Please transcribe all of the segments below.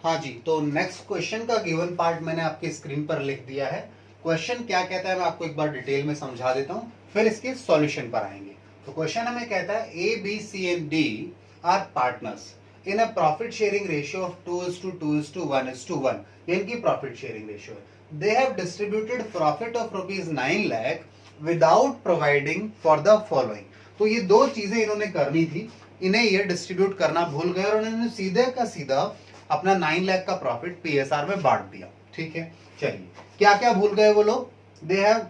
हाँ जी, तो next question का गिवन पार्ट मैंने आपके स्क्रीन पर लिख दिया है। क्वेश्चन क्या कहता है मैं आपको एक बार डिटेल में समझा देता हूँ, फिर इसके सॉल्यूशन पर आएंगे। तो क्वेश्चन हमें कहता है A B C and D are partners in a profit sharing ratio of 2:2:1:1। ये इनकी प्रॉफिट शेयरिंग रेशियो है। They have distributed profit of ₹9 lakh without providing for the following. तो ये दो चीजें इन्होंने करनी थी, इन्हें ये डिस्ट्रीब्यूट करना भूल गए और उन्होंने सीधे का सीधा अपना 9 लाख का प्रॉफिट पीएसआर में बांट दिया। ठीक है, चलिए क्या क्या भूल गए वो लोग। They have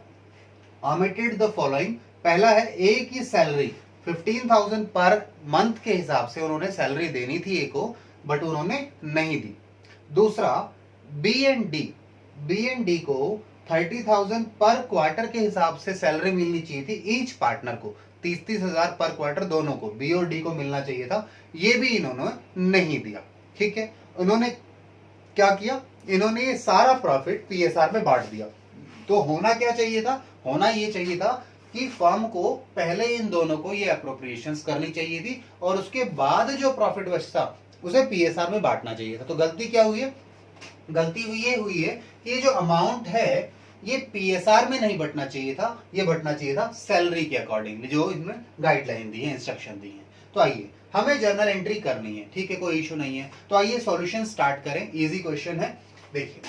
omitted the following. पहला है ए की सैलरी 15,000 पर मंथ के हिसाब से उन्होंने सैलरी देनी थी ए को, बट उन्होंने नहीं दी। दूसरा बी एंड डी को 30,000 पर क्वार्टर के हिसाब से सैलरी मिलनी चाहिए थी ईच पार्टनर को, 30,000 पर क्वार्टर दोनों को, बी और डी को मिलना चाहिए था, ये भी इन्होंने नहीं दिया। ठीक है, उन्होंने क्या किया, इन्होंने ये सारा प्रॉफिट पीएसआर में बांट दिया। तो होना क्या चाहिए था, होना ये चाहिए था कि फर्म को पहले इन दोनों को ये अप्रोप्रिएशंस करनी चाहिए थी और उसके बाद जो प्रॉफिट बचता उसे पीएसआर में बांटना चाहिए था। तो गलती क्या हुई है, गलती हुई है कि ये जो अमाउंट है ये पीएसआर में नहीं बटना चाहिए था, ये बटना चाहिए था सैलरी के अकॉर्डिंगली जो इसमें गाइडलाइन दी है, इंस्ट्रक्शन दी है। तो आइए हमें जर्नल एंट्री करनी है, ठीक है, कोई इशू नहीं है। तो आइए सॉल्यूशन स्टार्ट करें, इजी क्वेश्चन है। देखिए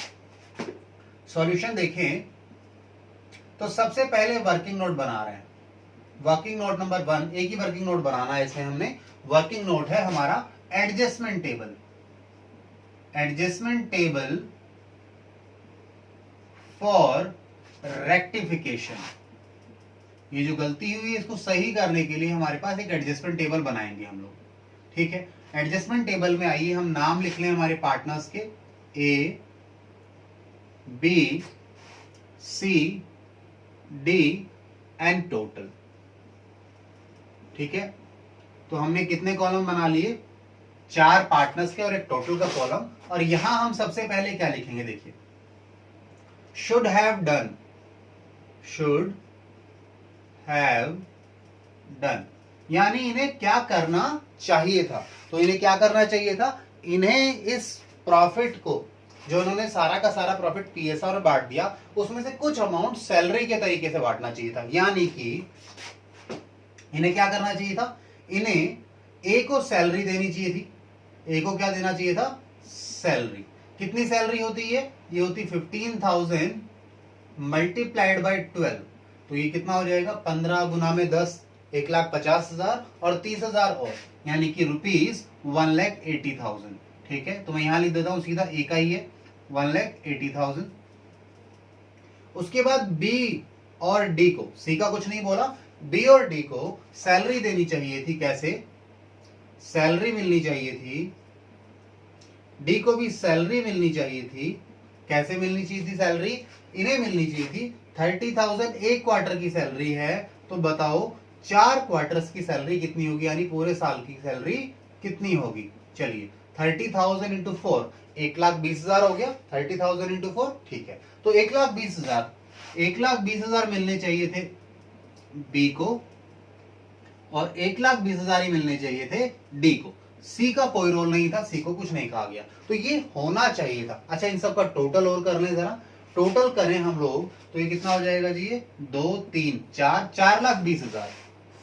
सॉल्यूशन देखें तो सबसे पहले वर्किंग नोट बना रहे हैं। वर्किंग नोट नंबर 1, एक ही वर्किंग नोट बनाना है इसमें हमने। वर्किंग नोट है हमारा adjustment table, adjustment table for rectification. ये जो गलती हुई है इसको सही करने के लिए हमारे पास एक एडजस्टमेंट टेबल बनाएंगे हम लोग। ठीक है, एडजस्टमेंट टेबल में आइए हम नाम लिख लें हमारे पार्टनर्स के, A B C D and total. ठीक है, तो हमने कितने कॉलम बना लिए, 4 पार्टनर्स के और एक टोटल का कॉलम। और यहां हम सबसे पहले क्या लिखेंगे, देखिए should have done, should have done, यानी इन्हें क्या करना चाहिए था। तो इन्हें क्या करना चाहिए था, इन्हें इस प्रॉफिट को जो इन्होंने सारा का सारा प्रॉफिट पीएसआर में बांट दिया उसमें से कुछ अमाउंट सैलरी के तरीके से बांटना चाहिए था। यानी कि इन्हें क्या करना चाहिए था, इन्हें ए को सैलरी देनी चाहिए थी। ए को क्या देना चाहिए था, सैलरी। कितनी सैलरी होती है, ये होती 15,000 मल्टीप्लाइड बाई 12। तो ये कितना हो जाएगा, 15 गुना में 10, 1,50,000 और 30,000 और, यानी कि ₹1,80,000। ठीक है, तो मैं यहां लिख देता हूं सीधा, ए का ही है 1,80,000। उसके बाद बी और डी को, सी का कुछ नहीं बोला, बी और डी को सैलरी देनी चाहिए थी। कैसे, सैलरी मिलनी चाहिए थी, डी को भी सैलरी मिलनी चाहिए थी। कैसे मिलनी चाहिए थी सैलरी, इन्हें मिलनी चाहिए थी 30,000 एक क्वार्टर की सैलरी है, तो बताओ 4 क्वार्टर्स की सैलरी कितनी होगी, यानी पूरे साल की सैलरी कितनी होगी। चलिए 30,000 इंटू 4, 1,20,000 हो गया, 30,000 इंटू 4। ठीक है, तो 1,20,000 मिलने चाहिए थे बी को और 1,20,000 ही मिलने चाहिए थे डी को। सी का कोई रोल नहीं था, सी को कुछ नहीं कहा गया, तो ये होना चाहिए था। अच्छा, इन सब का टोटल और कर लें जरा, टोटल करें हम लोग तो ये कितना हो जाएगा जी, ये 2 3 4, 4,20,000,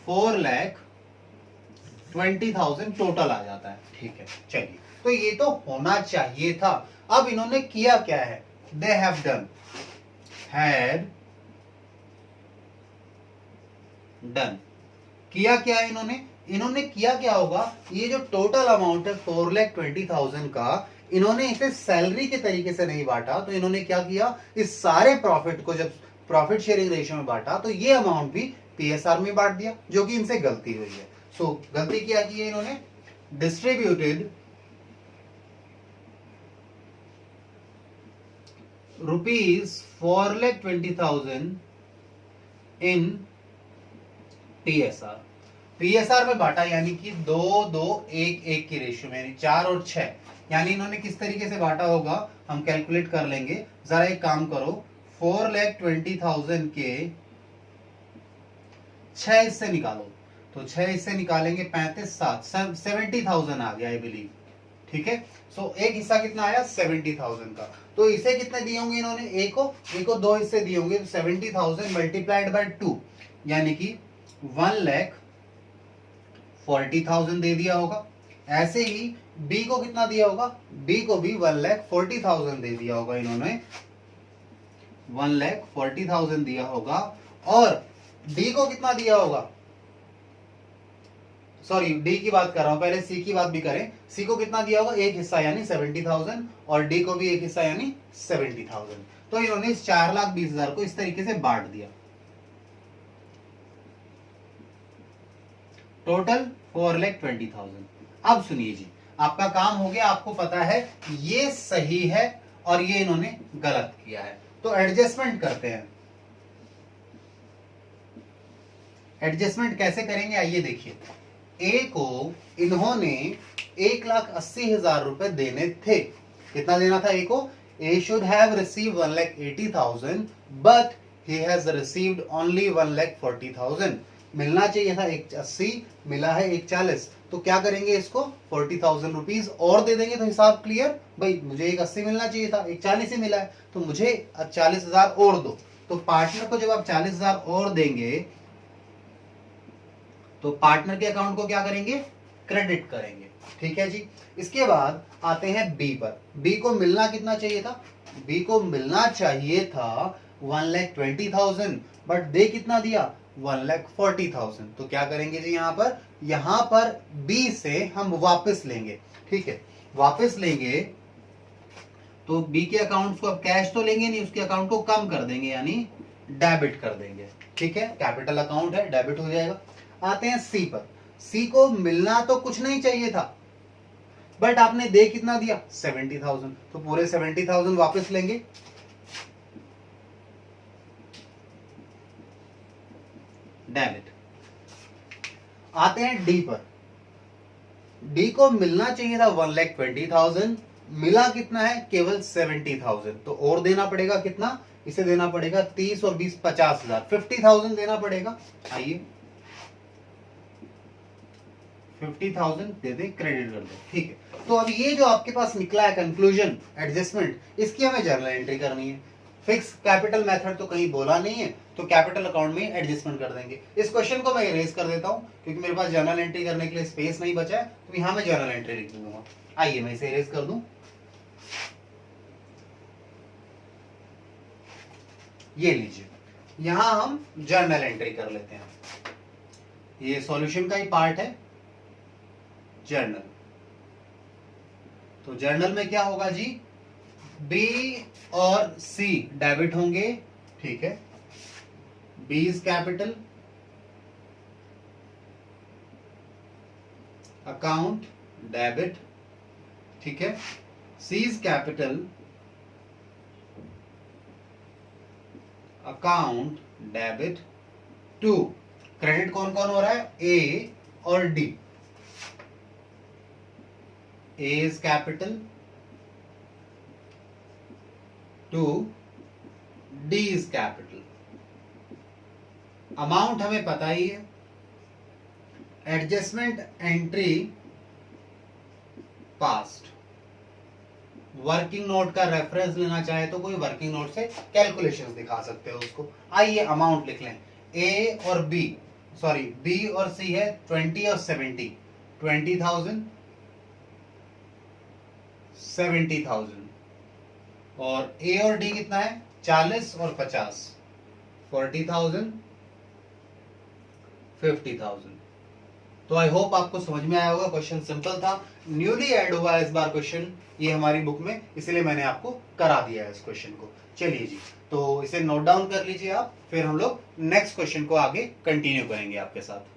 4,20,000 टोटल आ जाता है। ठीक है, चलिए, तो ये तो होना चाहिए था। अब इन्होंने किया क्या है, they have done, had done, किया क्या है इन्होंने किया क्या होगा, ये जो टोटल अमाउंट है 4,20,000 का, इन्होंने इसे सैलरी के तरीके से नहीं बांटा। तो इन्होंने क्या किया, इस सारे प्रॉफिट को जब प्रॉफिट शेयरिंग रेशियो में बांटा तो ये अमाउंट भी पीएसआर में बांट दिया, जो कि इनसे गलती हुई है। सो गलती क्या की है इन्होंने, डिस्ट्रीब्यूटेड ₹4,20,000 इन पीएसआर, पीएसआर में बांटा, यानी कि 2-2-1-1 की रेशियो में, यानी 4 और 6। यानी इन्होंने किस तरीके से बांटा होगा हम कैलकुलेट कर लेंगे। जरा एक काम करो, 4,20,000 के 6 हिस्से निकालो, तो 6 हिस्से निकालेंगे 35 7 70,000 आ गया आई बिलीव। ठीक है। सो एक हिस्सा कितना आया 70,000 का। तो इसे कितने दिए होंगे इन्होंने, ए को 2 हिस्से दिए होंगे, 70,000 मल्टीप्लाइड बाय 2 यानी कि 1,40,000 दे दिया होगा। ऐसे ही बी को कितना दिया होगा, बी को भी 1,40,000 दे दिया होगा इन्होंने, 1,40,000 दिया होगा। और डी को कितना दिया होगा, सॉरी डी की बात कर रहा हूं, पहले सी की बात भी करें। सी को कितना दिया होगा, एक हिस्सा यानी 70,000 और डी को भी एक हिस्सा यानी 70,000। तो इन्होंने इस 4,20,000 को इस तरीके से बांट दिया। टोटल 4,20,000। अब सुनिए जी, आपका काम हो गया, आपको पता है ये सही है और ये इन्होंने गलत किया है। तो एडजस्टमेंट करते हैं। एडजस्टमेंट कैसे करेंगे आइए देखिए। ए को इन्होंने 1,80,000 रुपए देने थे। कितना देना था ए को, A should have receive 1,80,000 but he has received only 1,40,000। मिलना चाहिए था 180, मिला है 140। तो क्या करेंगे, इसको 40,000 रुपीज और दे देंगे तो हिसाब क्लियर। भाई मुझे 180 मिलना चाहिए था, 140 ही मिला है, तो मुझे 40,000 और दो। तो पार्टनर को जब आप 40,000 और देंगे तो पार्टनर के अकाउंट को क्या करेंगे, क्रेडिट करेंगे। ठीक है जी। इसके बाद आते हैं बी पर। बी को मिलना कितना चाहिए था, बी को मिलना चाहिए था 1,20,000 बट दे कितना दिया, 1,40,000। तो क्या करेंगे जी, यहां पर बी से हम वापस लेंगे। ठीक है, वापस लेंगे तो बी के अकाउंट को अब कैश तो लेंगे नहीं, उसके अकाउंट को कम कर देंगे यानी डेबिट कर देंगे। ठीक है, कैपिटल अकाउंट है, डेबिट हो जाएगा। आते हैं सी पर। सी को मिलना तो कुछ नहीं चाहिए था बट आपने दे कितना दिया, 70,000। तो पूरे 70,000 वापस लेंगे। डेबिट। आते हैं डी पर। डी को मिलना चाहिए था 1,20,000, मिला कितना है, केवल 70,000। तो और देना पड़ेगा कितना, इसे देना पड़ेगा 30 और 20 50,000, 50,000 देना पड़ेगा। आइए 50,000 दे दे, क्रेडिट कर दो। ठीक है, तो अब ये जो आपके पास निकला है कंक्लूजन एडजस्टमेंट, इसकी हमें जर्नल एंट्री करनी है। फिक्स कैपिटल मेथड तो कहीं बोला नहीं है, तो कैपिटल अकाउंट में एडजस्टमेंट कर देंगे। इस क्वेश्चन को मैं इरेज कर देता हूं क्योंकि मेरे पास जर्नल एंट्री करने के लिए स्पेस नहीं बचा है, तो यहां मैं जर्नल एंट्री लिख दूंगा। आइए मैं इसे इरेज कर दूं। ये लीजिए, यहां हम जर्नल एंट्री कर लेते हैं। ये सॉल्यूशन का ही पार्ट है, जर्नल। तो जर्नल में क्या होगा जी, बी और सी डेबिट होंगे। ठीक है, B is capital, account debit. ठीक है, C is capital, account debit to. Credit कौन कौन हो रहा है, ए और D. A is capital, to D is capital। Amount हमें पता ही है। Adjustment entry passed. Working note का रेफरेंस लेना चाहे तो कोई वर्किंग नोट से कैलकुलेशंस दिखा सकते हो उसको। आइए अमाउंट लिख लें। ए और बी, सॉरी बी और सी है 20 और 70, 20,000 70,000। और ए और डी कितना है, 40 और 50, 40,000 50,000। तो आई होप आपको समझ में आया होगा। क्वेश्चन सिंपल था, न्यूली ऐड हुआ है इस बार क्वेश्चन ये हमारी बुक में, इसलिए मैंने आपको करा दिया है इस क्वेश्चन को। चलिए जी, तो इसे नोट डाउन कर लीजिए आप, फिर हम लोग नेक्स्ट क्वेश्चन को आगे कंटिन्यू करेंगे आपके साथ।